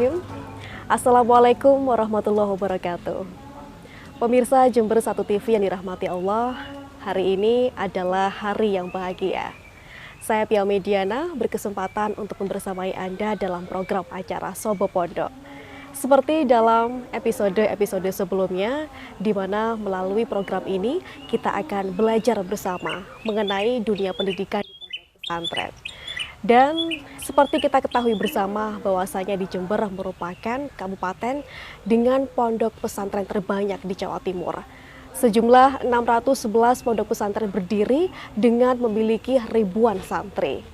Bismillahirrahmanirrahim. Assalamualaikum warahmatullahi wabarakatuh. Pemirsa Jember 1 TV yang dirahmati Allah, hari ini adalah hari yang bahagia. Saya Pia Mediana berkesempatan untuk membersamai Anda dalam program acara Sobo Pondok. Seperti dalam episode-episode sebelumnya, di mana melalui program ini kita akan belajar bersama mengenai dunia pendidikan di pondok pesantren. Dan seperti kita ketahui bersama bahwasanya di Jember merupakan kabupaten dengan pondok pesantren terbanyak di Jawa Timur. Sejumlah 611 pondok pesantren berdiri dengan memiliki ribuan santri.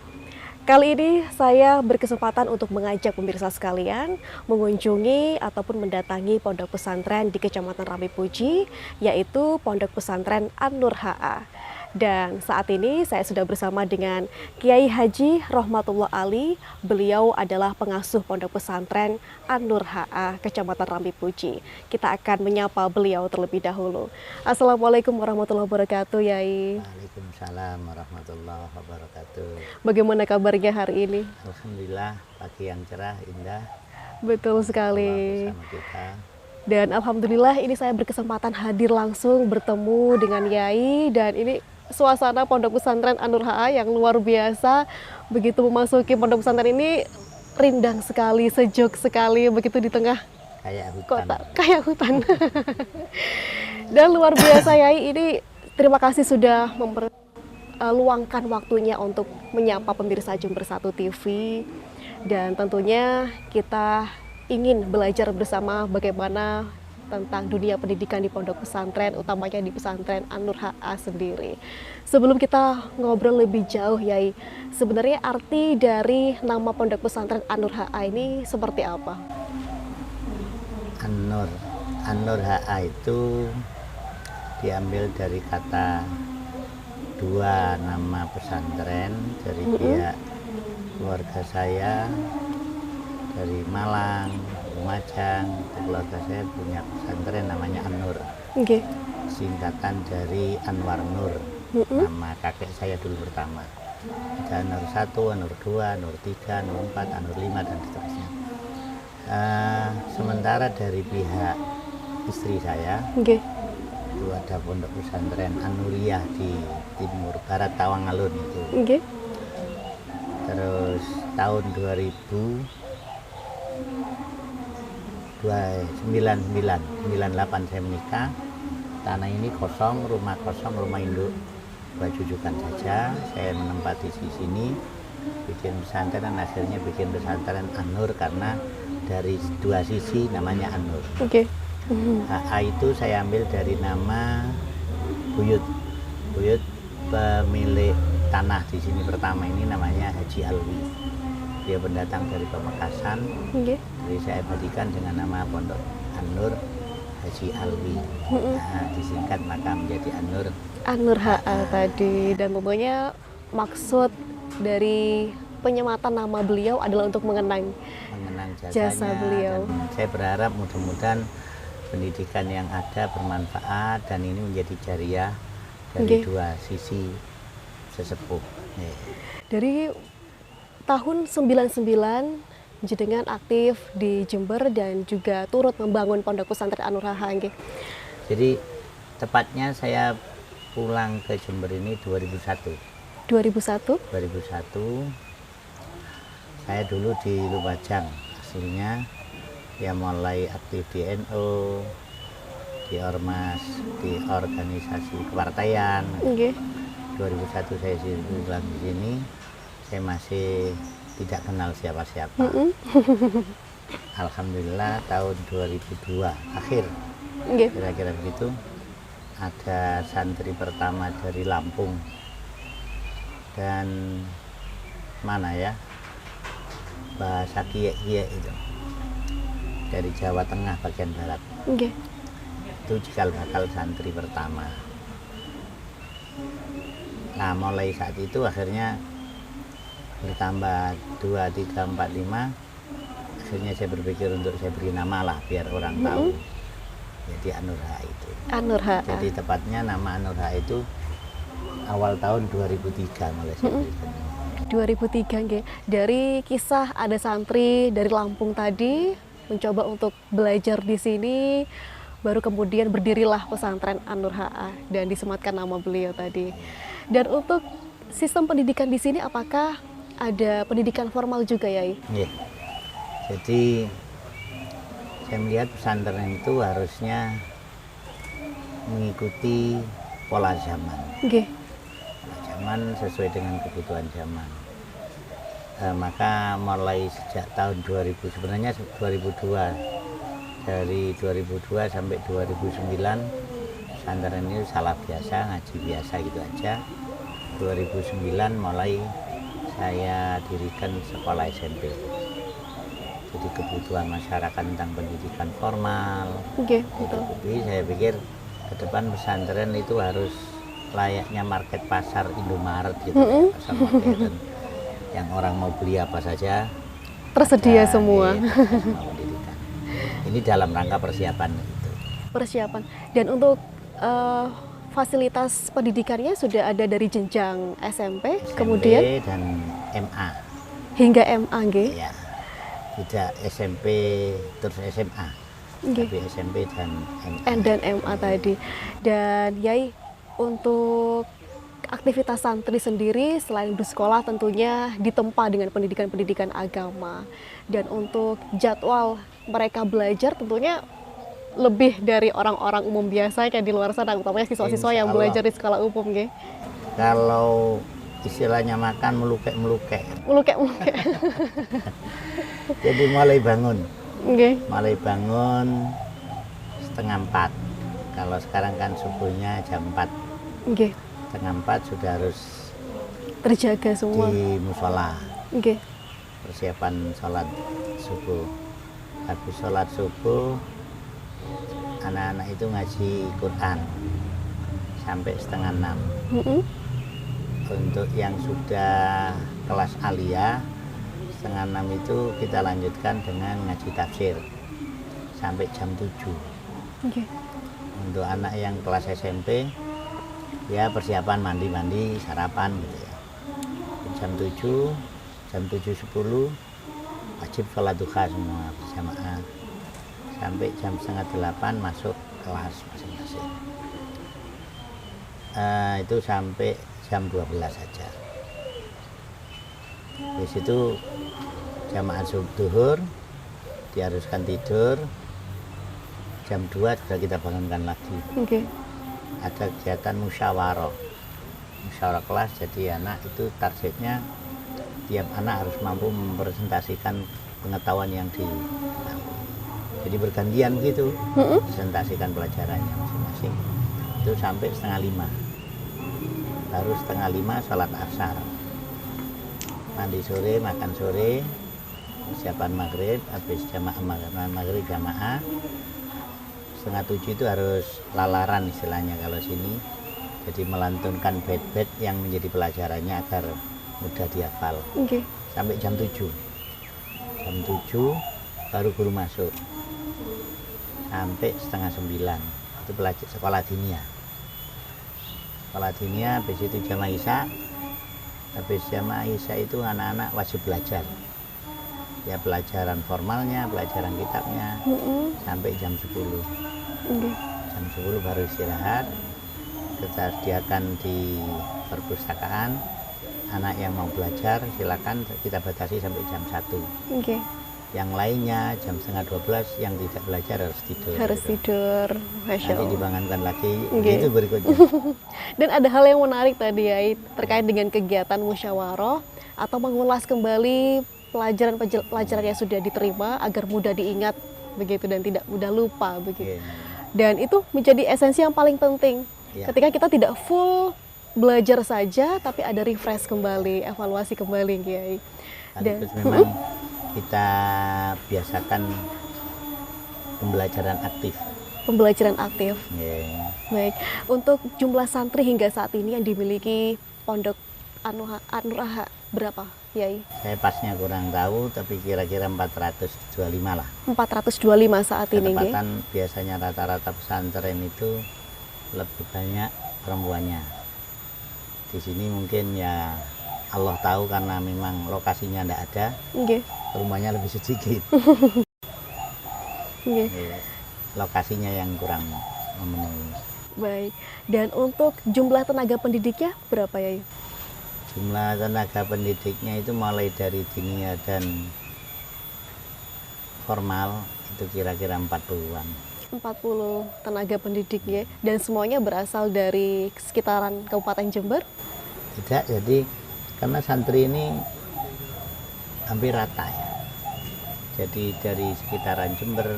Kali ini saya berkesempatan untuk mengajak pemirsa sekalian mengunjungi ataupun mendatangi pondok pesantren di Kecamatan Rambipuji, yaitu Pondok Pesantren An-Nur HA. Dan saat ini saya sudah bersama dengan Kiai Haji Rohmatullah Ali. Beliau adalah pengasuh Pondok Pesantren An-Nur HA, Kecamatan Rambipuji. Kita akan menyapa beliau terlebih dahulu. Assalamualaikum warahmatullahi wabarakatuh, Yai. Waalaikumsalam warahmatullahi wabarakatuh. Bagaimana kabarnya hari ini? Alhamdulillah, pagi yang cerah, indah. Betul sekali. Allah bersama kita. Dan alhamdulillah ini saya berkesempatan hadir langsung bertemu dengan Yai, dan ini suasana Pondok Pesantren An-Nur HA yang luar biasa. Begitu memasuki Pondok Pesantren ini rindang sekali, sejuk sekali begitu di tengah Kayak hutan. kota, kayak hutan. Dan luar biasa, Yai, ini terima kasih sudah luangkan waktunya untuk menyapa pemirsa Jember 1 TV. Dan tentunya kita ingin belajar bersama bagaimana tentang dunia pendidikan di pondok pesantren, utamanya di pesantren An-Nur HA sendiri. Sebelum kita ngobrol lebih jauh, Yai, sebenarnya arti dari nama pondok pesantren An-Nur HA ini seperti apa? An-Nur HA itu diambil dari kata dua nama pesantren dari pihak keluarga saya dari Malang, Lumajang. Keluarga saya punya pesantren namanya An-Nur. Okay. Singkatan dari Anwar Nur, nama kakek saya dulu pertama. Ada An-Nur 1, An-Nur 2, An-Nur 3, An-Nur 4, An-Nur 5 dan seterusnya. Sementara dari pihak istri saya, itu ada pondok pesantren An-Nuriyah di timur barat Tawangalun itu. Terus tahun 98 saya menikah. Tanah ini kosong, rumah induk, buat jujukan saja. Saya menempati di sini, bikin pesantren, akhirnya bikin pesantren An-Nur karena dari dua sisi namanya An-Nur. HA itu saya ambil dari nama Buyut pemilik tanah di sini pertama ini namanya Haji Alwi. Dia pendatang dari Pamekasan. Jadi saya abadikan dengan nama Pondok An-Nur Haji Alwi. Nah, disingkat maka menjadi An-Nur HA tadi. Dan tentunya maksud dari penyematan nama beliau adalah untuk mengenang jasa beliau. Dan saya berharap mudah-mudahan pendidikan yang ada bermanfaat dan ini menjadi jariah dari dua sisi sesepuh. Dari tahun 99 jenengan aktif di Jember dan juga turut membangun Pondok Pesantren An-Nur HA. Jadi tepatnya saya pulang ke Jember ini 2001. 2001? 2001. Saya dulu di Lumajang aslinya, ya mulai aktif di NU, di Ormas, di organisasi kepartaian. 2001 saya pulang di sini. Saya masih tidak kenal siapa-siapa. Alhamdulillah tahun 2002 akhir, kira-kira begitu, ada santri pertama dari Lampung dan mana ya, bahasa Kiye itu dari Jawa Tengah bagian barat. Itu cikal bakal santri pertama. Nah, mulai saat itu akhirnya bertambah 2, 3, 4, 5. Akhirnya saya berpikir untuk saya beri nama lah biar orang tahu. Jadi An-Nur HA itu. An-Nur HA. Jadi tepatnya nama An-Nur HA itu awal tahun 2003 mulai saya berikan. 2003 nggih. Dari kisah ada santri dari Lampung tadi mencoba untuk belajar di sini, baru kemudian berdirilah pesantren An-Nur HA dan disematkan nama beliau tadi. Dan untuk sistem pendidikan di sini apakah ada pendidikan formal juga, Yai? Iya. Jadi saya melihat pesantren itu harusnya mengikuti pola zaman. Nggih. Pola zaman sesuai dengan kebutuhan zaman. Maka mulai sejak tahun 2000, sebenarnya 2002, dari 2002 sampai 2009 pesantren ini salah biasa, ngaji biasa gitu aja. 2009 mulai saya dirikan sekolah SMP. Jadi kebutuhan masyarakat tentang pendidikan formal. Oke, betul. Jadi saya pikir ke depan pesantren itu harus layaknya market pasar Indomaret gitu, pasar modern. Yang orang mau beli apa saja Tersedia ada, semua. semua pendidikan. Ini dalam rangka persiapan itu. Persiapan. Dan untuk fasilitas pendidikannya sudah ada dari jenjang SMP, kemudian dan MA. hingga MA, nggih. Ya. Tidak SMP terus SMA. Nggih. Tapi SMP dan MA. Dan MA tadi. Dan Yai, untuk aktivitas santri sendiri selain bersekolah tentunya ditempa dengan pendidikan-pendidikan agama. Dan untuk jadwal mereka belajar tentunya lebih dari orang-orang umum biasa kayak di luar sana, utamanya siswa-siswa yang belajar di sekolah umum, nggih. Kalau istilahnya makan melukek-melukek. Melukek-melukek. Jadi mulai bangun. Nggih. Mulai bangun 3:30. Kalau sekarang kan subuhnya jam 4. Nggih. 3:30 sudah harus Terjaga semua. di musola. Nggih. Persiapan sholat subuh. Habis sholat subuh, anak-anak itu ngaji Quran sampai 5:30. Untuk yang sudah kelas aliyah 5:30 itu kita lanjutkan dengan ngaji tafsir sampai jam 7. Okay. Untuk anak yang kelas SMP ya persiapan mandi-mandi, sarapan gitu ya. Jam 7, jam 7.10 wajib sholat duha semua berjamaah. Sampai jam 7:30 masuk kelas masing-masing. Itu sampai jam 12 saja. Di situ jamaah zuhur diharuskan tidur. Jam 2 sudah kita bangunkan lagi. Okay. Ada kegiatan musyawarah kelas, jadi anak itu targetnya tiap anak harus mampu mempresentasikan pengetahuan yang diketahui. Jadi bergantian gitu, presentasikan pelajarannya masing-masing. Itu sampai 4:30. Baru 4:30 sholat asar. Mandi sore, makan sore, persiapan maghrib, habis maghrib jamaah. 6:30 itu harus lalaran istilahnya kalau sini. Jadi melantunkan bait-bait yang menjadi pelajarannya agar mudah dihafal. Okay. Sampai jam 7. Jam 7 baru guru masuk. Sampai 8:30 itu belajar sekolah dinia. Sekolah dinia, habis itu jamaah isya. Habis jamaah isya itu anak-anak wajib belajar. Ya pelajaran formalnya, pelajaran kitabnya sampai jam 10. Okay. Jam 10 baru istirahat. Kita sediakan di perpustakaan. Anak yang mau belajar silakan kita batasi sampai jam 1. Okay. Yang lainnya jam 11:30 yang tidak belajar harus tidur. Harus gitu. tidur, Masya Nanti Allah. dibangunkan lagi, Okay. itu berikutnya. Dan ada hal yang menarik tadi ya, terkait dengan kegiatan musyawarah atau mengulas kembali pelajaran yang sudah diterima agar mudah diingat begitu dan tidak mudah lupa begitu. Okay. Dan itu menjadi esensi yang paling penting. Ya. Ketika kita tidak full belajar saja, tapi ada refresh kembali, evaluasi kembali, Kiai. Sekaligus memang kita biasakan pembelajaran aktif. Pembelajaran aktif. Yeah. Baik, untuk jumlah santri hingga saat ini yang dimiliki Pondok An-Nur HA berapa, Yai? Saya pasnya kurang tahu, tapi kira-kira 425 lah. 425 saat ini, nggih. Ketepatan biasanya rata-rata pesantren itu lebih banyak perempuannya. Di sini mungkin ya Allah tahu karena memang lokasinya tidak ada, Nggih. rumahnya lebih sedikit. Nggih. Lokasinya yang kurang memenuhi. Baik. Dan untuk jumlah tenaga pendidiknya berapa ya? Jumlah tenaga pendidiknya itu mulai dari dinia dan formal itu kira-kira 40-an. 40 tenaga pendidik ya. Dan semuanya berasal dari sekitaran Kabupaten Jember? Tidak, jadi karena santri ini hampir rata ya. Jadi dari sekitaran Jember,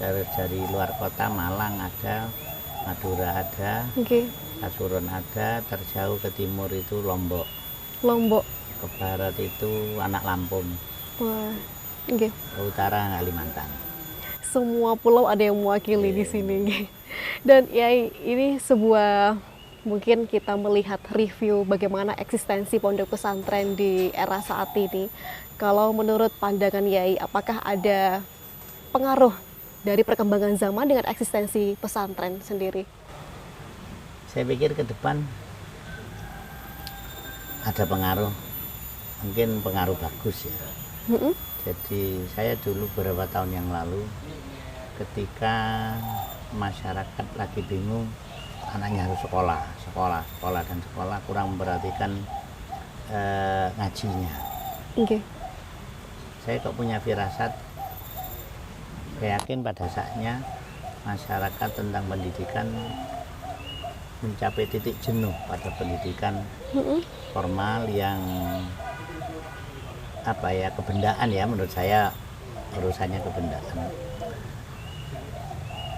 dari luar kota Malang ada, Madura ada, Oke. Pasuruan ada, terjauh ke timur itu Lombok, Lombok. ke barat itu Anak Lampung, Wah. Oke. ke utara Kalimantan. Semua pulau ada yang mewakili di sini. Nggih. Dan ya ini sebuah, mungkin kita melihat review bagaimana eksistensi pondok pesantren di era saat ini. Kalau menurut pandangan Yai, apakah ada pengaruh dari perkembangan zaman dengan eksistensi pesantren sendiri? Saya pikir ke depan ada pengaruh, mungkin pengaruh bagus ya. Mm-mm. Jadi saya dulu beberapa tahun yang lalu ketika masyarakat lagi bingung anaknya harus sekolah kurang memperhatikan ngajinya. Oke. Saya kok punya firasat, saya yakin pada saatnya masyarakat tentang pendidikan mencapai titik jenuh pada pendidikan Mm-mm. formal yang kebendaan ya, menurut saya urusannya kebendaan.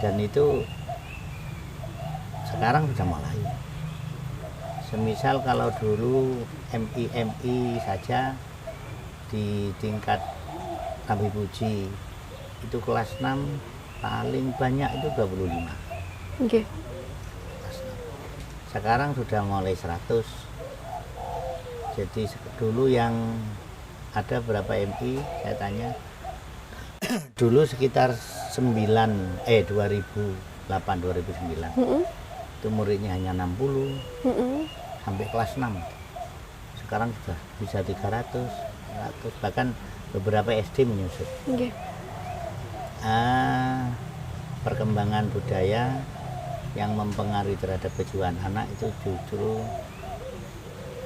Dan itu sekarang sudah mulai. Semisal kalau dulu MI saja di tingkat Nabi Puji itu kelas 6 paling banyak itu 25. Oke. Sekarang sudah mulai 100. Jadi dulu yang ada berapa MI saya tanya. Dulu sekitar 2008 2009 Mm-mm. itu muridnya hanya 60 Mm-mm. sampai kelas 6. Sekarang sudah bisa 300 bahkan beberapa SD menyusut. Oke. Perkembangan budaya yang mempengaruhi terhadap kejiwaan anak itu justru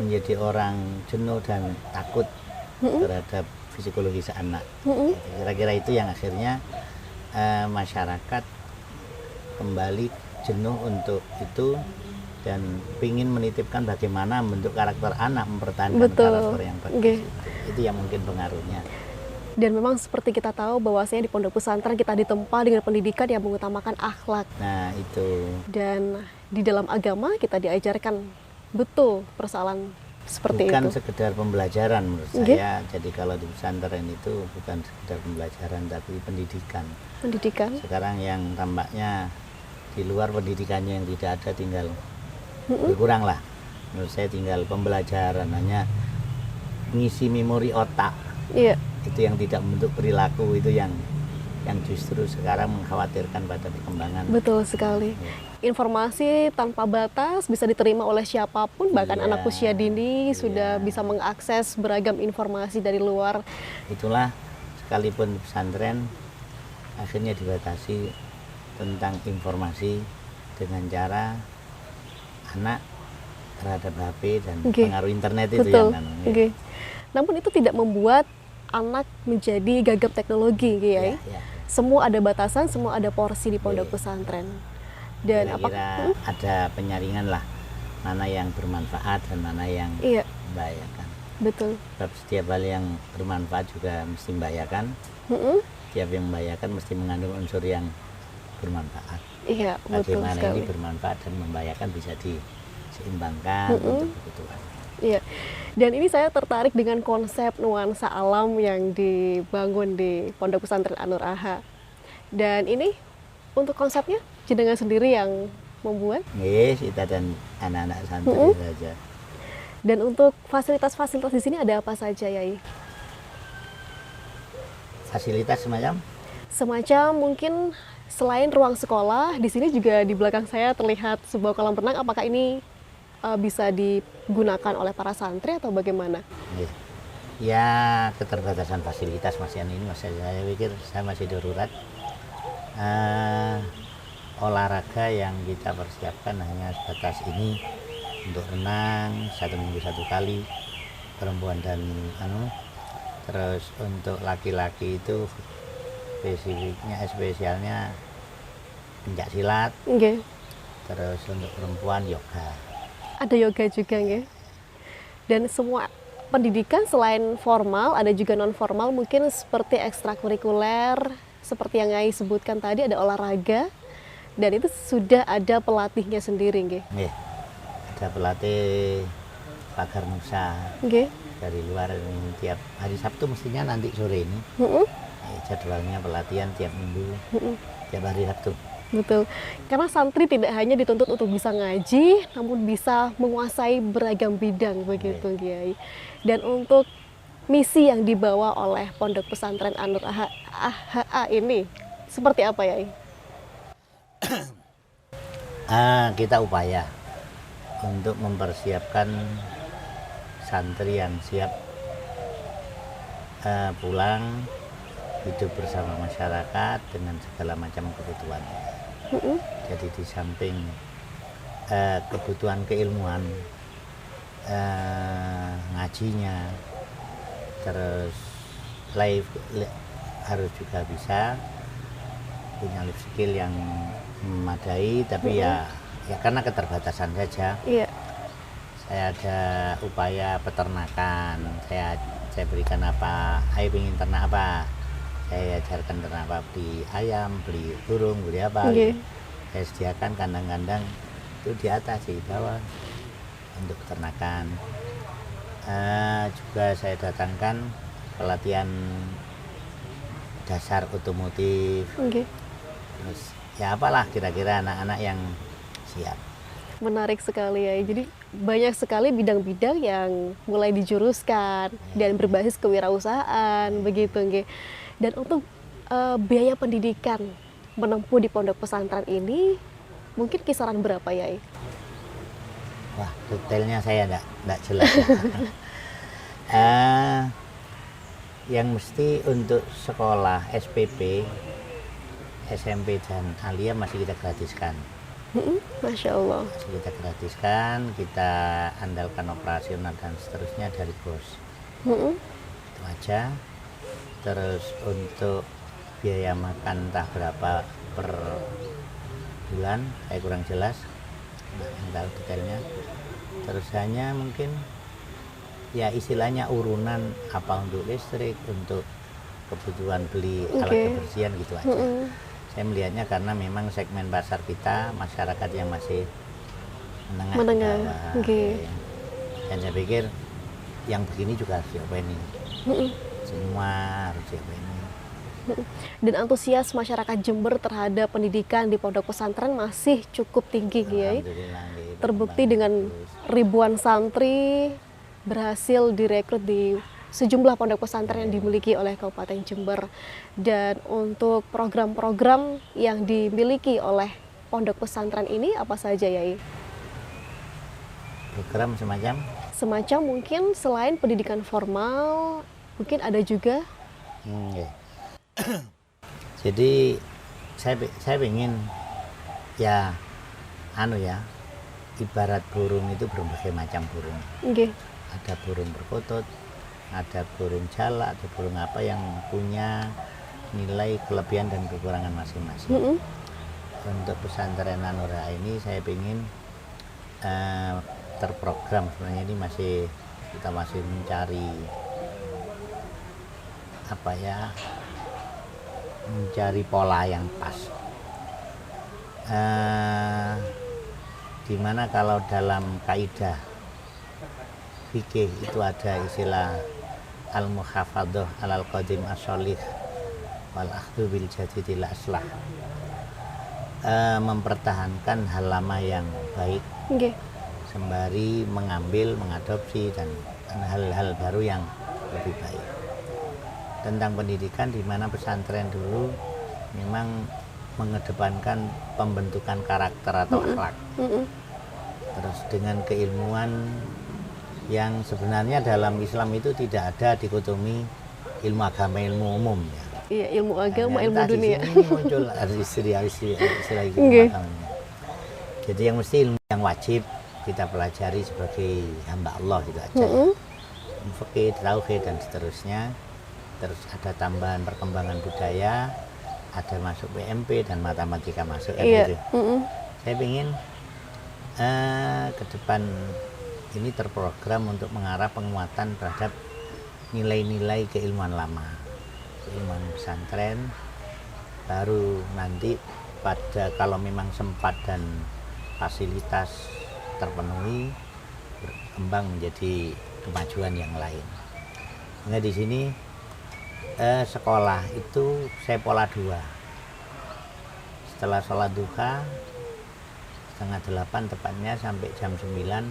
menjadi orang jenuh dan takut terhadap psikologis anak. Kira-kira itu yang akhirnya masyarakat kembali jenuh untuk itu dan ingin menitipkan bagaimana bentuk karakter anak, mempertahankan karakter yang bagus. Okay. Itu yang mungkin pengaruhnya. Dan memang seperti kita tahu bahwasanya di pondok pesantren kita ditempa dengan pendidikan yang mengutamakan akhlak. Nah itu. Dan di dalam agama kita diajarkan betul persoalan seperti bukan itu. Sekedar pembelajaran menurut saya. Jadi kalau di pesantren itu bukan sekedar pembelajaran tapi pendidikan. Pendidikan. Sekarang yang tampaknya di luar pendidikannya yang tidak ada tinggal berkurang lah. Menurut saya tinggal pembelajaran, hanya mengisi memori otak. Iya. Itu yang tidak membentuk perilaku, itu yang justru sekarang mengkhawatirkan pada perkembangan. Betul sekali. Informasi tanpa batas bisa diterima oleh siapapun, bahkan anak usia dini sudah bisa mengakses beragam informasi dari luar. Itulah sekalipun pesantren akhirnya dibatasi tentang informasi dengan cara anak terhadap HP dan pengaruh internet itu. Betul. Yang Namun itu tidak membuat anak menjadi gagap teknologi, ya. Semua ada batasan, semua ada porsi di pondok pesantren. Dan kira-kira ada penyaringan lah, mana yang bermanfaat dan mana yang membahayakan. Betul. Sebab setiap hal yang bermanfaat juga mesti membahayakan. Setiap yang membahayakan mesti mengandung unsur yang bermanfaat. Iya, betul bagaimana sekali. ini bermanfaat dan membahayakan bisa diseimbangkan untuk kebutuhan. Iya. Dan ini saya tertarik dengan konsep nuansa alam yang dibangun di Pondok Pesantren An-Nur Aha. Dan ini untuk konsepnya jenengan sendiri yang membuat? Yes, kita dan anak-anak santri saja. Dan untuk fasilitas-fasilitas di sini ada apa saja, Yai? Fasilitas semacam? Semacam mungkin selain ruang sekolah, di sini juga di belakang saya terlihat sebuah kolam renang. Apakah ini bisa digunakan oleh para santri atau bagaimana? Nggih. Ya keterbatasan fasilitas Mas Yani, ini masih saya pikir saya masih darurat. Eh, Olahraga yang kita persiapkan hanya sebatas ini, untuk renang 1 minggu 1 kali perempuan dan terus untuk laki-laki itu spesialnya pencak silat, Nggih. terus untuk perempuan yoga. Ada yoga juga nggih. Dan semua pendidikan selain formal ada juga non formal, mungkin seperti ekstrakurikuler seperti yang Nyai sebutkan tadi, ada olahraga dan itu sudah ada pelatihnya sendiri nggih. Nggih, ada pelatih pagar Nusa Nggih. dari luar ini tiap hari Sabtu mestinya nanti sore ini. Heeh. Jadwalnya pelatihan tiap minggu, tiap hari Sabtu. Betul. Karena santri tidak hanya dituntut untuk bisa ngaji, namun bisa menguasai beragam bidang begitu, Kiai. Dan untuk misi yang dibawa oleh Pondok Pesantren An-Nur AHA ini seperti apa, Yai? Kita upaya untuk mempersiapkan santri yang siap pulang hidup bersama masyarakat dengan segala macam kebutuhan. Jadi di samping kebutuhan keilmuan, ngajinya, terus harus juga bisa punya life skill yang memadai, tapi ya karena keterbatasan saja. Iya. Saya ada upaya peternakan, saya berikan apa, ayo ingin ternak apa, saya ajarkan ternak apa, beli ayam, beli burung, beli apa. Okay. Saya sediakan kandang-kandang itu di atas, di bawah untuk peternakan. Juga saya datangkan pelatihan dasar otomotif. Okay. Terus ya apalah kira-kira anak-anak yang siap. Menarik sekali ya. Jadi banyak sekali bidang-bidang yang mulai dijuruskan dan berbasis kewirausahaan begitu nggih. Dan untuk biaya pendidikan menempuh di pondok pesantren ini mungkin kisaran berapa, Yai? Wah, detailnya saya enggak jelas. Yang mesti untuk sekolah SPP, SMP dan Alia masih kita gratiskan. Masya Allah. Masih kita gratiskan, kita andalkan operasional dan seterusnya dari bos. Itu aja. Terus untuk biaya makan entah berapa per bulan, saya kurang jelas. Nah, yang tahu detailnya. Terus hanya mungkin ya istilahnya urunan apa untuk listrik, untuk kebutuhan beli alat kebersihan gitu aja. Saya melihatnya karena memang segmen pasar kita masyarakat yang masih menengah. Okay. Dan saya pikir yang begini juga harus diopeni. Semua harus diopeni. Dan antusias masyarakat Jember terhadap pendidikan di pondok pesantren masih cukup tinggi, Kiai. Terbukti dengan ribuan santri berhasil direkrut di sejumlah pondok pesantren yang dimiliki oleh Kabupaten Jember. Dan untuk program-program yang dimiliki oleh pondok pesantren ini apa saja, Yai? Program semacam? Semacam mungkin selain pendidikan formal, mungkin ada juga. Jadi saya ingin ya ibarat burung itu berbagai macam burung. Ada burung perkutut, ada burung jalak, ada burung apa yang punya nilai kelebihan dan kekurangan masing-masing. Untuk pesantren An-Nur AHA ini saya ingin terprogram, sebenarnya ini kita masih mencari mencari pola yang pas. Dimana kalau dalam kaidah fikih itu ada istilah al-muhafadzah alal qadim as-sholih wal akhdhu bil jadidil aslah, mempertahankan hal lama yang baik sembari mengadopsi dan hal-hal baru yang lebih baik. Tentang pendidikan, di mana pesantren dulu memang mengedepankan pembentukan karakter atau akhlak. terus dengan keilmuan yang sebenarnya dalam Islam itu tidak ada dikotomi ilmu agama, ilmu umum ya. Iya, ilmu agama, Hanya ilmu entah di dunia. sini muncul istilah ilmu Nggih. agamanya. Jadi yang mesti ilmu yang wajib kita pelajari sebagai hamba Allah gitu aja. Mm-mm. Fikih, tauhid dan seterusnya. Terus ada tambahan perkembangan budaya, ada masuk PMP dan matematika masuk kan Iya. gitu. Mm-mm. Saya ingin ke depan ini terprogram untuk mengarah penguatan terhadap nilai-nilai keilmuan lama, keilmuan pesantren, baru nanti pada kalau memang sempat dan fasilitas terpenuhi berkembang menjadi kemajuan yang lain. Nah di sini sekolah itu saya pola 2. Setelah sholat duha 7:30 tepatnya sampai jam 9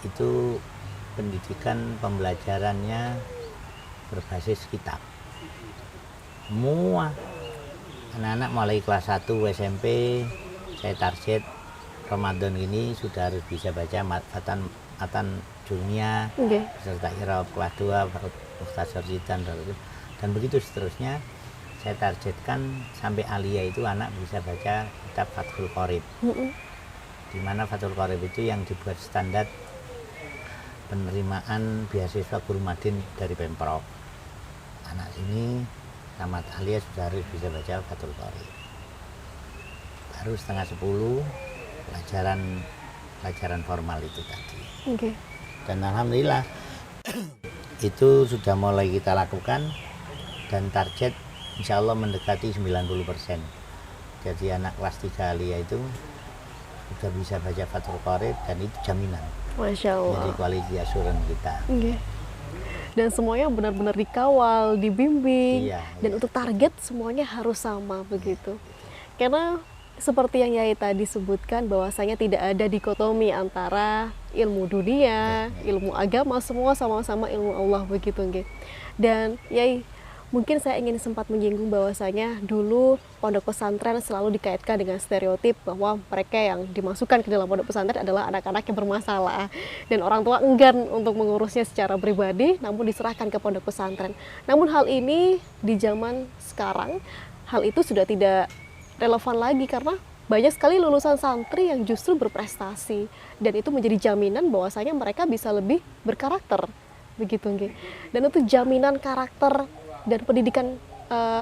itu pendidikan pembelajarannya berbasis kitab. Semua anak-anak mulai kelas 1 SMP saya target Ramadan ini sudah harus bisa baca matan dunia Nggih. beserta Irab kelas 2 Mukhtasar Jidan dan begitu seterusnya. Saya targetkan sampai alia itu anak bisa baca kitab Fathul Qorib. Mm-mm. Di mana Fathul Qorib itu yang dibuat standar penerimaan beasiswa guru madin dari Pemprov. Anak sini tamat alia sudah harus bisa baca Fathul Qorib. Baru 9:30 pelajaran formal itu tadi. Oke. Dan alhamdulillah itu sudah mulai kita lakukan dan target insya Allah mendekati 90%. Jadi anak kelas 3 alia itu sudah bisa baca Fathul Qorib dan itu jaminan. Masya Jadi Allah. quality assurance kita. Nggih. Dan semuanya benar-benar dikawal, dibimbing, Iya, dan iya. untuk target semuanya harus sama begitu. Karena seperti yang Yai tadi sebutkan bahwasanya tidak ada dikotomi antara ilmu dunia, ilmu agama, semua sama-sama ilmu Allah begitu nggih. Dan Yai, mungkin saya ingin sempat menyinggung bahwasanya dulu pondok pesantren selalu dikaitkan dengan stereotip bahwa mereka yang dimasukkan ke dalam pondok pesantren adalah anak-anak yang bermasalah dan orang tua enggan untuk mengurusnya secara pribadi namun diserahkan ke pondok pesantren. Namun hal ini di zaman sekarang hal itu sudah tidak relevan lagi karena banyak sekali lulusan santri yang justru berprestasi dan itu menjadi jaminan bahwasanya mereka bisa lebih berkarakter begitu nggih. Dan itu jaminan karakter dan pendidikan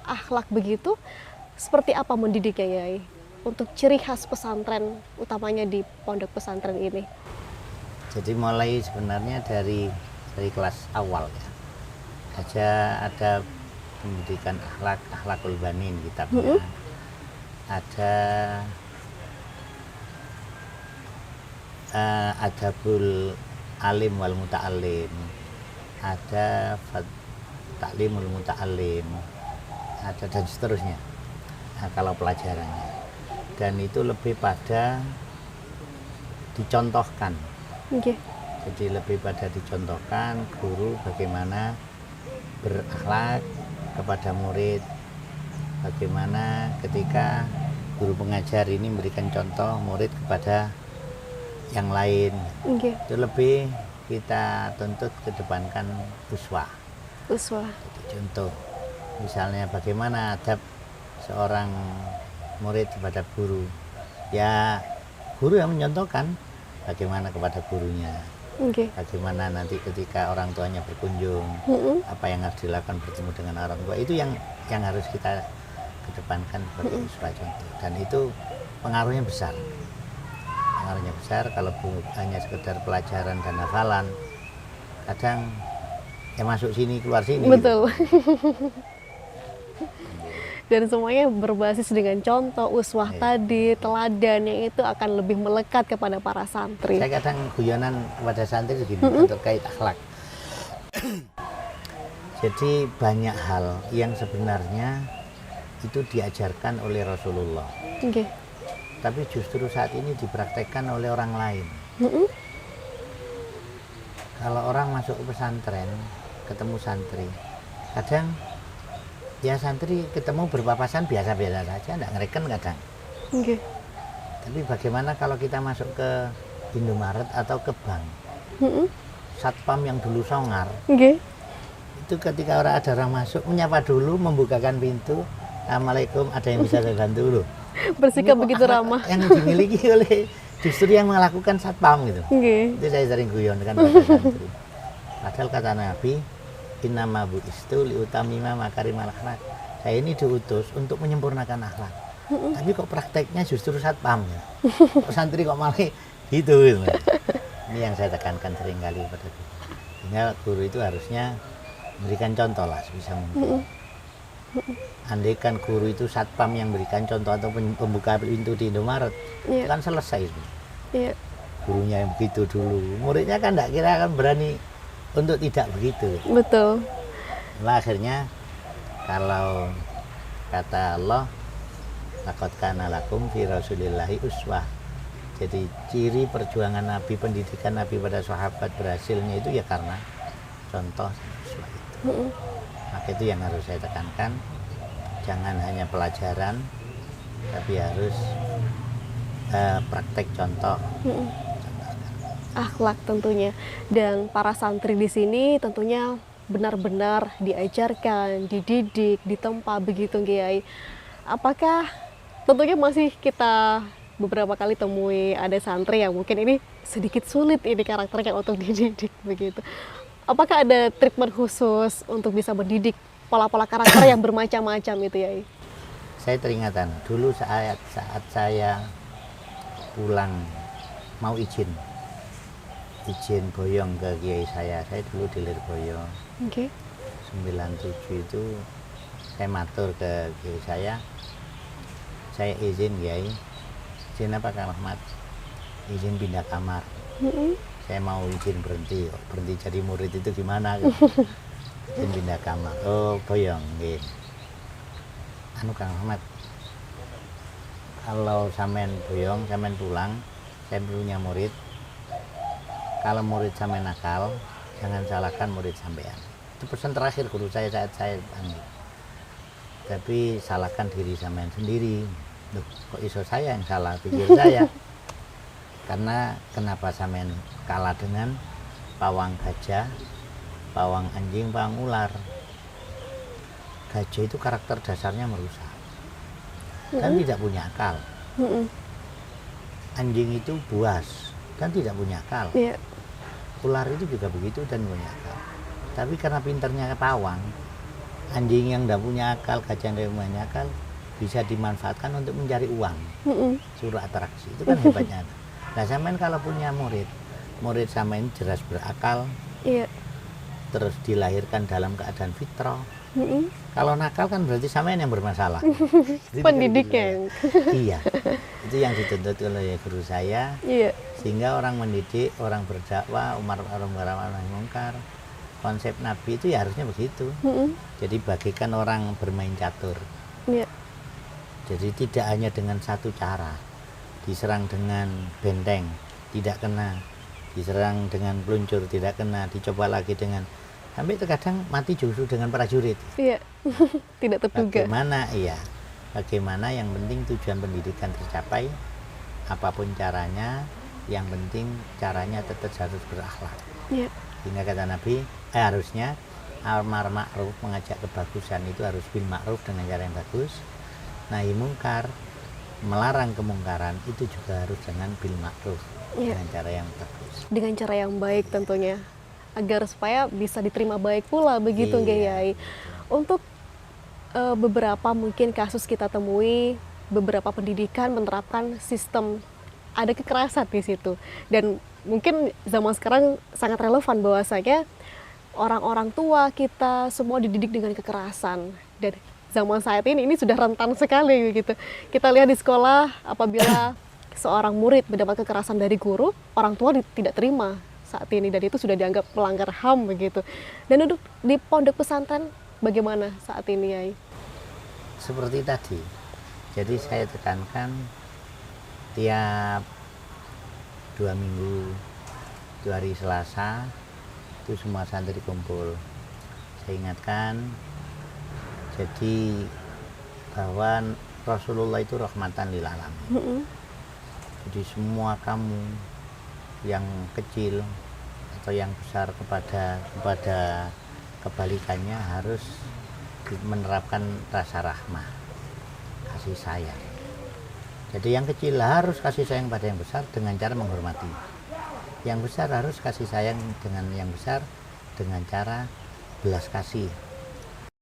akhlak begitu seperti apa mendidiknya Yai untuk ciri khas pesantren utamanya di pondok pesantren ini? Jadi mulai sebenarnya dari kelas awal ya. Ada pendidikan akhlakul banin kitabnya. Ada adabul alim wal muta'alim. Ada taklimul muta'alim. Ada dan seterusnya. Nah, kalau pelajarannya. Dan itu lebih pada dicontohkan. Okay. Jadi lebih pada dicontohkan guru bagaimana berakhlak kepada murid, bagaimana ketika guru pengajar ini memberikan contoh murid kepada yang lain. Okay. Itu lebih kita tuntut kedepankan uswah. Uswah. Jadi contoh, misalnya bagaimana adab seorang murid kepada guru. Ya guru yang mencontohkan bagaimana kepada gurunya. Okay. Bagaimana nanti ketika orang tuanya berkunjung, apa yang harus dilakukan bertemu dengan orang tua, itu yang harus kita kedepankan sebagai uswah contoh. Dan itu pengaruhnya besar. Pengaruhnya besar kalau hanya sekedar pelajaran dan hafalan, kadang ya masuk sini keluar sini. Betul. Gitu. Dan semuanya berbasis dengan contoh, uswah tadi, teladan yang itu akan lebih melekat kepada para santri. Saya kadang guyonan kepada santri begini terkait akhlak. Jadi banyak hal yang sebenarnya itu diajarkan oleh Rasulullah. Okay. Tapi justru saat ini dipraktekkan oleh orang lain. Kalau orang masuk ke pesantren, ketemu santri, kadang ya santri ketemu berpapasan biasa-biasa saja, enggak ngereken kadang. Okay. Tapi bagaimana kalau kita masuk ke Indomaret atau ke bank. Heeh. Satpam yang dulu songar, Nggih. itu ketika ada orang masuk, menyapa dulu, membukakan pintu. Assalamualaikum, ada yang bisa saya bantu dulu. Bersikap Ini kok begitu akhlak ramah. yang dimiliki oleh justru yang melakukan satpam gitu. Nggih. Itu saya sering guyon kan pada santri. Padahal kata Nabi, innama bu'istu liutamima makarimal akhlak. Saya ini diutus untuk menyempurnakan akhlak. Tapi kok prakteknya justru satpam ya. Kok santri kok malah gitu. Ini yang saya tekankan sering kali pada guru. Sehingga guru itu harusnya memberikan contoh lah sebisa mungkin. Andaikan guru itu satpam yang berikan contoh atau pembuka pintu di Indomaret, Iya. kan selesai. Iya. Gurunya yang begitu dulu, muridnya kan tidak kira akan berani untuk tidak begitu. Betul. Nah, akhirnya kalau kata Allah, laqad kana lakum fi rasulillahi uswah. Jadi ciri perjuangan Nabi, pendidikan Nabi pada sahabat berhasilnya itu ya karena contoh uswah itu. Maka itu yang harus saya tekankan, jangan hanya pelajaran, tapi harus praktek contoh. Akhlak tentunya. Dan para santri di sini tentunya benar-benar diajarkan, dididik, ditempa begitu Kiai. Apakah tentunya masih kita beberapa kali temui ada santri yang mungkin ini sedikit sulit ini karakternya untuk dididik begitu. Apakah ada treatment khusus untuk bisa mendidik pola-pola karakter yang bermacam-macam itu ya? Saya teringatkan dulu saat saya pulang mau izin boyong ke kiai saya dulu di Lirboyo. Oke. 97 itu saya matur ke kiai saya izin kiai, izin apa Kang Ahmad? Izin pindah kamar. Saya mau izin berhenti jadi murid itu gimana? Izin pindah kamar. Oh boyong, nggih. Anu Kang Ahmad, kalau sampean boyong, sampean pulang, saya punya murid. Kalau murid sampean nakal, jangan salahkan murid sampean. Itu pesan terakhir guru saya saat saya panggil. Tapi salahkan diri sampean sendiri. Loh, kok iso saya yang salah, pikir saya. Karena kenapa sampean kalah dengan pawang gajah, pawang anjing, pawang ular. Gajah itu karakter dasarnya merusak dan tidak punya akal. Anjing itu buas dan tidak punya akal. Iya. Ular itu juga begitu dan punya akal. Tapi karena pinternya pawang, anjing yang tidak punya akal, gajah yang tidak punya akal, bisa dimanfaatkan untuk mencari uang, suruh atraksi. Itu kan hebatnya. Nah, sampean kalau punya murid sampean jelas berakal, Iya. terus dilahirkan dalam keadaan fitrah. Kalau nakal kan berarti sampean yang bermasalah. Pendidiknya. Iya, itu yang dituntut oleh guru saya. Iya. Sehingga orang mendidik, orang berdakwah, umar ma'ruf nahi mungkar. Konsep Nabi itu ya harusnya begitu. Jadi bagikan orang bermain catur. Iya. Jadi tidak hanya dengan satu cara. Diserang dengan benteng, tidak kena. Diserang dengan peluncur, tidak kena. Dicoba lagi dengan, sampai terkadang mati justru dengan prajurit. Iya. Tidak terduga. Bagaimana yang penting tujuan pendidikan tercapai, apapun caranya, yang penting caranya tetap harus berakhlak. Iya. Sehingga kata Nabi, harusnya amar ma'ruf, mengajak kebagusan itu harus bil ma'ruf dengan cara yang bagus. Nahi mungkar, melarang kemungkaran itu juga harus dengan bil ma'ruf, dengan cara yang bagus. Dengan cara yang baik tentunya, agar supaya bisa diterima baik pula begitu Kiai. Untuk beberapa mungkin kasus kita temui, beberapa pendidikan menerapkan sistem ada kekerasan di situ, dan mungkin zaman sekarang sangat relevan bahwasanya orang-orang tua kita semua dididik dengan kekerasan, dan zaman saat ini sudah rentan sekali gitu. Kita lihat di sekolah, apabila seorang murid mendapat kekerasan dari guru, orang tua tidak terima saat ini, dan itu sudah dianggap melanggar HAM begitu. Dan untuk di pondok pesantren bagaimana saat ini, Yai? Seperti tadi, jadi saya tekankan tiap 2 minggu, 2 hari Selasa itu semua santri kumpul. Saya ingatkan, jadi bahwa Rasulullah itu rahmatan lil alamin. Jadi semua kamu yang kecil atau yang besar kepada kebalikannya harus menerapkan rasa rahmah, kasih sayang. Jadi yang kecil harus kasih sayang pada yang besar dengan cara menghormati. Yang besar harus kasih sayang dengan yang besar dengan cara belas kasih.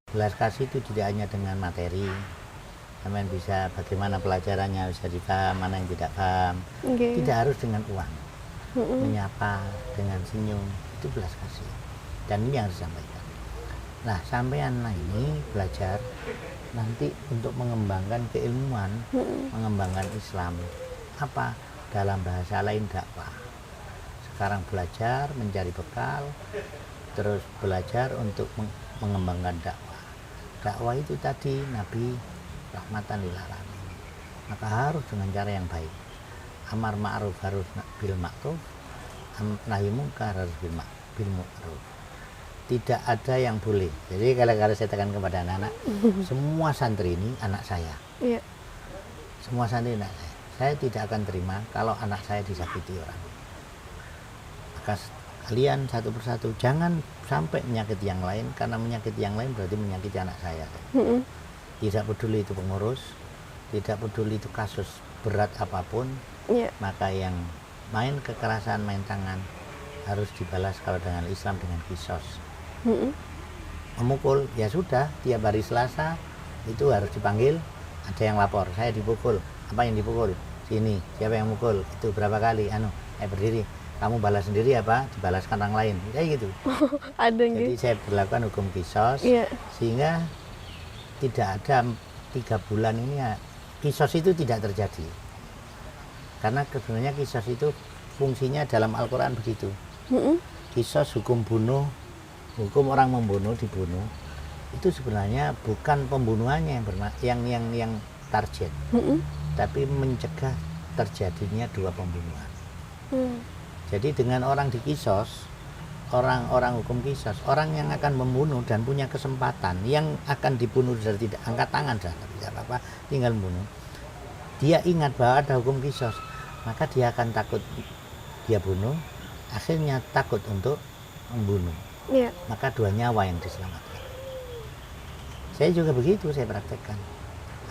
Belas kasih itu tidak hanya dengan materi. Sampean bisa bagaimana pelajarannya bisa dipaham, mana yang tidak paham. Okay. Tidak harus dengan uang. Menyapa dengan senyum itu belas kasih. Dan ini yang harus disampaikan. Nah, sampean ini belajar nanti untuk mengembangkan keilmuan, mengembangkan Islam. Apa? Dalam bahasa lain dakwah. Sekarang belajar mencari bekal, terus belajar untuk mengembangkan dakwah. Dakwah itu tadi Nabi rahmatan lil alamin. Maka harus dengan cara yang baik. Amar ma'ruf harus bil ma'ruf, nahi munkar harus bil ma'ruf. Tidak ada yang boleh. Jadi kalau saya tekan kepada anak-anak, semua santri ini anak saya. Yeah. Semua santri anak saya. Saya tidak akan terima kalau anak saya disakiti orang. Maka kalian satu persatu jangan sampai menyakiti yang lain, karena menyakiti yang lain berarti menyakiti anak saya. Tidak peduli itu pengurus, tidak peduli itu kasus berat apapun, maka yang main kekerasan, main tangan harus dibalas kalau dengan Islam dengan kisos. Memukul, ya sudah, tiap hari Selasa itu harus dipanggil, ada yang lapor, saya dipukul. Apa yang dipukul? Sini, siapa yang mukul? Itu berapa kali? Berdiri. Kamu balas sendiri apa? Dibalaskan orang lain. Kayak gitu. Ada Jadi gitu. saya berlakukan hukum kisos, sehingga tidak ada 3 bulan ini ya, kisos itu tidak terjadi. Karena sebenarnya kisos itu fungsinya dalam Al-Quran begitu. Kisos hukum bunuh, hukum orang membunuh, dibunuh, itu sebenarnya bukan pembunuhannya yang target, tapi mencegah terjadinya 2 pembunuhan. Jadi dengan orang dikisos, orang hukum kisos, orang yang akan membunuh dan punya kesempatan, yang akan dibunuh sudah tidak angkat tangan, sudah tidak apa-apa, tinggal membunuh. Dia ingat bahwa ada hukum kisos, maka dia akan takut dia bunuh, akhirnya takut untuk membunuh. Maka 2 nyawa yang diselamatkan. Saya juga begitu, saya praktekkan.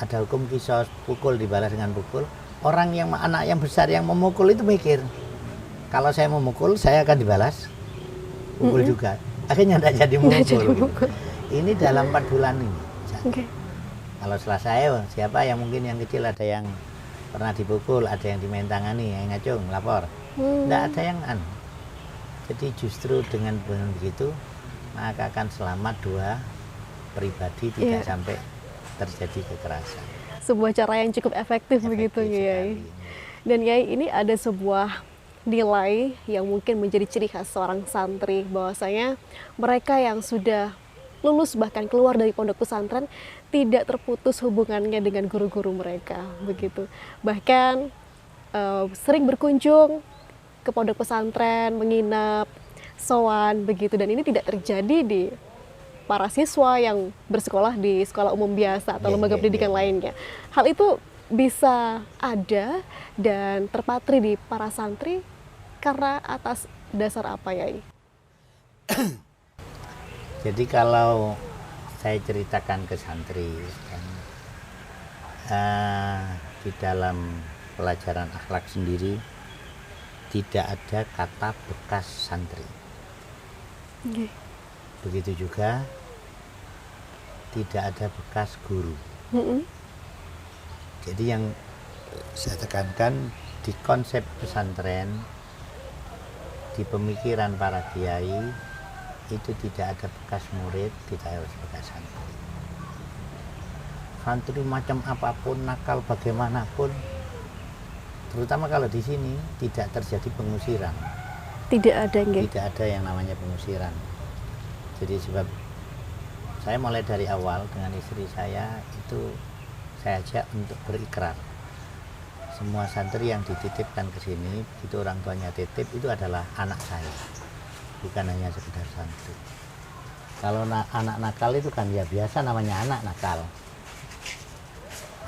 Ada hukum kisos, pukul dibalas dengan pukul. Orang yang anak yang besar yang memukul itu mikir, kalau saya memukul, saya akan dibalas pukul juga. Akhirnya tidak jadi memukul. Ini dalam 4 bulan ini. Kalau setelah saya, siapa yang mungkin yang kecil ada yang pernah dipukul, ada yang dimain tangani, yang ngacung, lapor. Tidak ada yang Jadi justru dengan begitu, maka akan selamat 2 pribadi, tidak sampai terjadi kekerasan. Sebuah cara yang cukup efektif begitu, Yai. Dan Yai, ini ada sebuah nilai yang mungkin menjadi ciri khas seorang santri, bahwasanya mereka yang sudah lulus bahkan keluar dari pondok pesantren tidak terputus hubungannya dengan guru-guru mereka, begitu. Bahkan sering berkunjung ke pondok pesantren, menginap, sowan, begitu. Dan ini tidak terjadi di para siswa yang bersekolah di sekolah umum biasa atau lembaga pendidikan lainnya. Hal itu bisa ada dan terpatri di para santri karena atas dasar apa, Yai? Jadi kalau saya ceritakan ke santri, di dalam pelajaran akhlak sendiri tidak ada kata bekas santri. Begitu juga tidak ada bekas guru. Jadi yang saya tekankan di konsep pesantren, di pemikiran para kiai, itu tidak ada bekas murid, tidak harus bekas santri. Santri macam apapun, nakal bagaimanapun, terutama kalau di sini tidak terjadi pengusiran. Tidak ada, Tidak ada yang namanya pengusiran. Jadi sebab saya mulai dari awal dengan istri saya itu saya ajak untuk berikrar. Semua santri yang dititipkan ke sini, itu orang tuanya titip, itu adalah anak saya, bukan hanya sekedar santri. Kalau anak nakal itu kan ya biasa namanya anak nakal.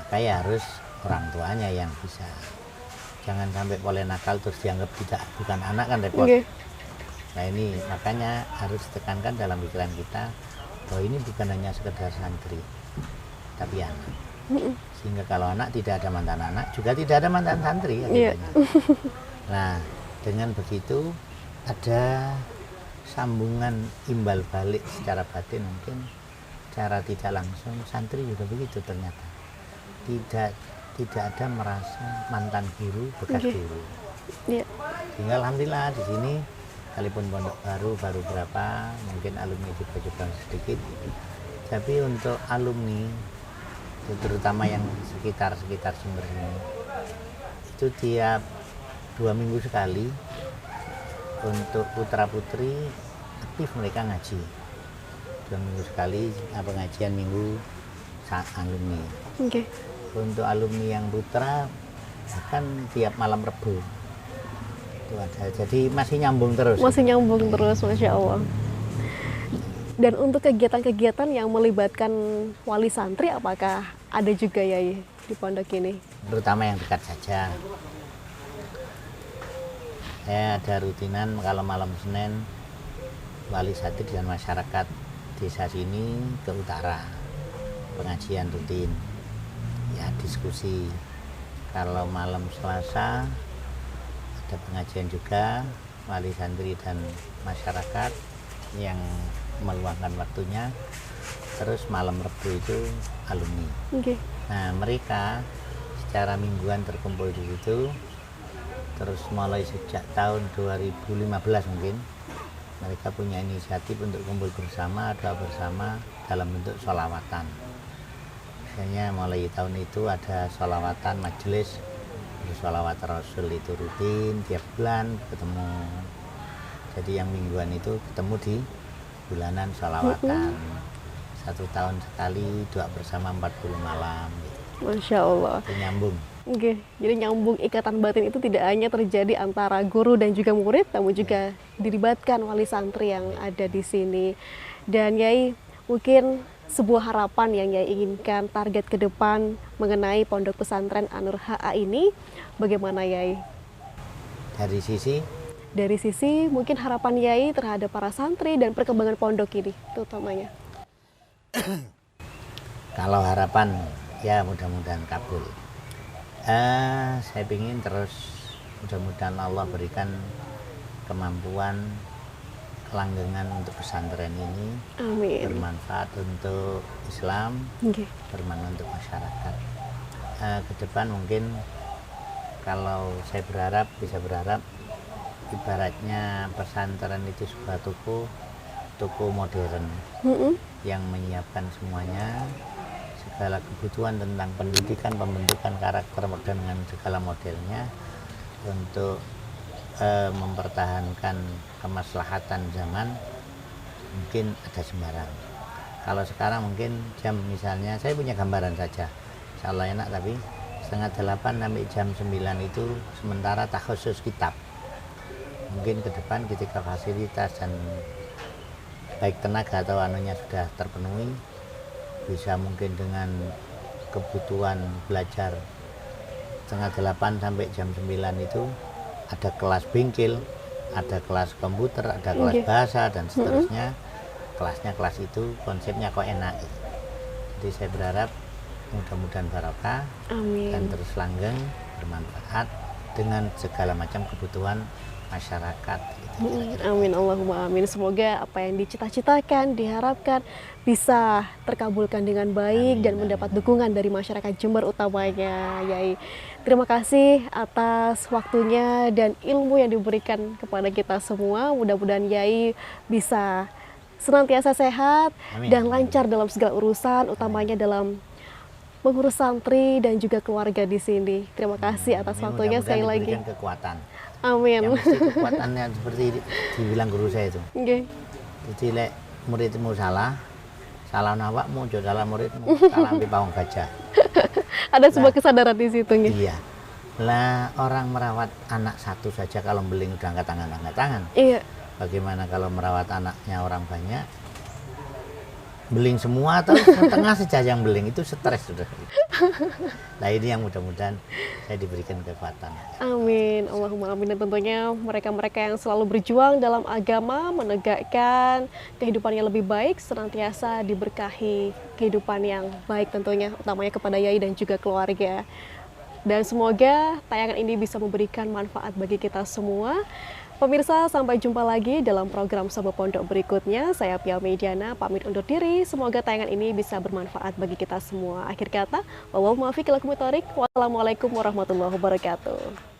Maka ya harus orang tuanya yang bisa jangan sampai boleh nakal terus dianggap bukan anak kan repot. Nggih. Nah ini makanya harus ditekankan dalam pikiran kita bahwa ini bukan hanya sekedar santri, tapi anak. Sehingga kalau anak tidak ada mantan anak, juga tidak ada mantan santri. Iya. Nah dengan begitu ada sambungan imbal balik secara batin mungkin, cara tidak langsung santri juga begitu ternyata. Tidak ada merasa mantan guru, bekas guru. Iya. Sehingga alhamdulillah di sini sekalipun pondok baru berapa, mungkin alumni juga sedikit, tapi untuk alumni terutama yang sekitar Jember ini itu tiap 2 minggu sekali untuk putra putri aktif mereka ngaji 2 minggu sekali, pengajian minggu saat alumni. Untuk alumni yang putra bahkan tiap malam Rebu itu ada, jadi masih nyambung terus. Masih nyambung terus, Masya Allah. Dan untuk kegiatan-kegiatan yang melibatkan wali santri, apakah ada juga ya di pondok ini? Terutama yang dekat saja. Saya ada rutinan kalau malam Senin wali santri dan masyarakat desa sini ke utara, pengajian rutin, ya diskusi. Kalau malam Selasa ada pengajian juga, wali santri dan masyarakat yang meluangkan waktunya. Terus malam Rebu itu alumni. Nah mereka secara mingguan terkumpul di situ. Terus mulai sejak tahun 2015 mungkin mereka punya inisiatif untuk kumpul bersama, doa bersama dalam bentuk sholawatan. Misalnya mulai tahun itu ada sholawatan majelis, sholawat Rasul itu rutin tiap bulan ketemu. Jadi yang mingguan itu ketemu di bulanan sholawatan. 1 tahun sekali doa bersama 40 malam gitu. Masya Allah. Itu nyambung. Jadi nyambung, ikatan batin itu tidak hanya terjadi antara guru dan juga murid, namun juga dilibatkan wali santri yang ada di sini. Dan Yai, mungkin sebuah harapan yang Yai inginkan, target ke depan mengenai Pondok Pesantren An-Nur HA ini, bagaimana Yai? Dari sisi mungkin harapan Yai terhadap para santri dan perkembangan pondok ini, terutamanya. Kalau harapan, ya mudah-mudahan kabul. Saya ingin terus mudah-mudahan Allah berikan kemampuan langgengan untuk pesantren ini. Amin. Bermanfaat untuk Islam, bermanfaat untuk masyarakat. Ke depan mungkin kalau saya bisa berharap ibaratnya pesantren itu sebuah toko modern yang menyiapkan semuanya, segala kebutuhan tentang pendidikan, pembentukan karakter dengan segala modelnya untuk mempertahankan kemaslahatan zaman. Mungkin ada sembarang. Kalau sekarang mungkin jam, misalnya saya punya gambaran saja, insya Allah enak, tapi 7:30 sampai jam 9 itu sementara takhusus kitab. Mungkin ke depan ketika fasilitas dan baik tenaga atau anunya sudah terpenuhi, bisa mungkin dengan kebutuhan belajar 7:30 sampai jam 9 itu ada kelas bingkil, ada kelas komputer, ada kelas bahasa dan seterusnya. Kelasnya kelas itu konsepnya kok enak. Jadi saya berharap mudah-mudahan barokah. Amin. Dan terus langgeng, bermanfaat dengan segala macam kebutuhan masyarakat. Amin, Allahumma amin. Semoga apa yang dicita-citakan, diharapkan bisa terkabulkan dengan baik, amin, dan mendapat dukungan dari masyarakat Jember utamanya, Yai. Terima kasih atas waktunya dan ilmu yang diberikan kepada kita semua. Mudah-mudahan Yai bisa senantiasa sehat, amin, dan lancar dalam segala urusan, utamanya dalam mengurus santri dan juga keluarga di sini. Terima kasih atas waktunya sekali lagi. Kekuatan. Amin. Yang mesti kekuatannya seperti dibilang guru saya itu. Jadi lek muridmu salah nawakmu, salah muridmu, salah ambil pawang gajah. Ada sebuah kesadaran di situ. Iya. Lah orang merawat anak satu saja kalau beling udah angkat tangan. Iya. Bagaimana kalau merawat anaknya orang banyak? Beling semua atau setengah saja yang beling, itu stres sudah. Nah ini yang mudah-mudahan saya diberikan kekuatan. Amin, Allahumma amin. Dan tentunya mereka-mereka yang selalu berjuang dalam agama, menegakkan kehidupan yang lebih baik, senantiasa diberkahi kehidupan yang baik tentunya, utamanya kepada Yai dan juga keluarga. Dan semoga tayangan ini bisa memberikan manfaat bagi kita semua. Pemirsa, sampai jumpa lagi dalam program Sobo Pondok berikutnya. Saya Pia Mediana, pamit undur diri. Semoga tayangan ini bisa bermanfaat bagi kita semua. Akhir kata, wassalamualaikum warahmatullahi wabarakatuh.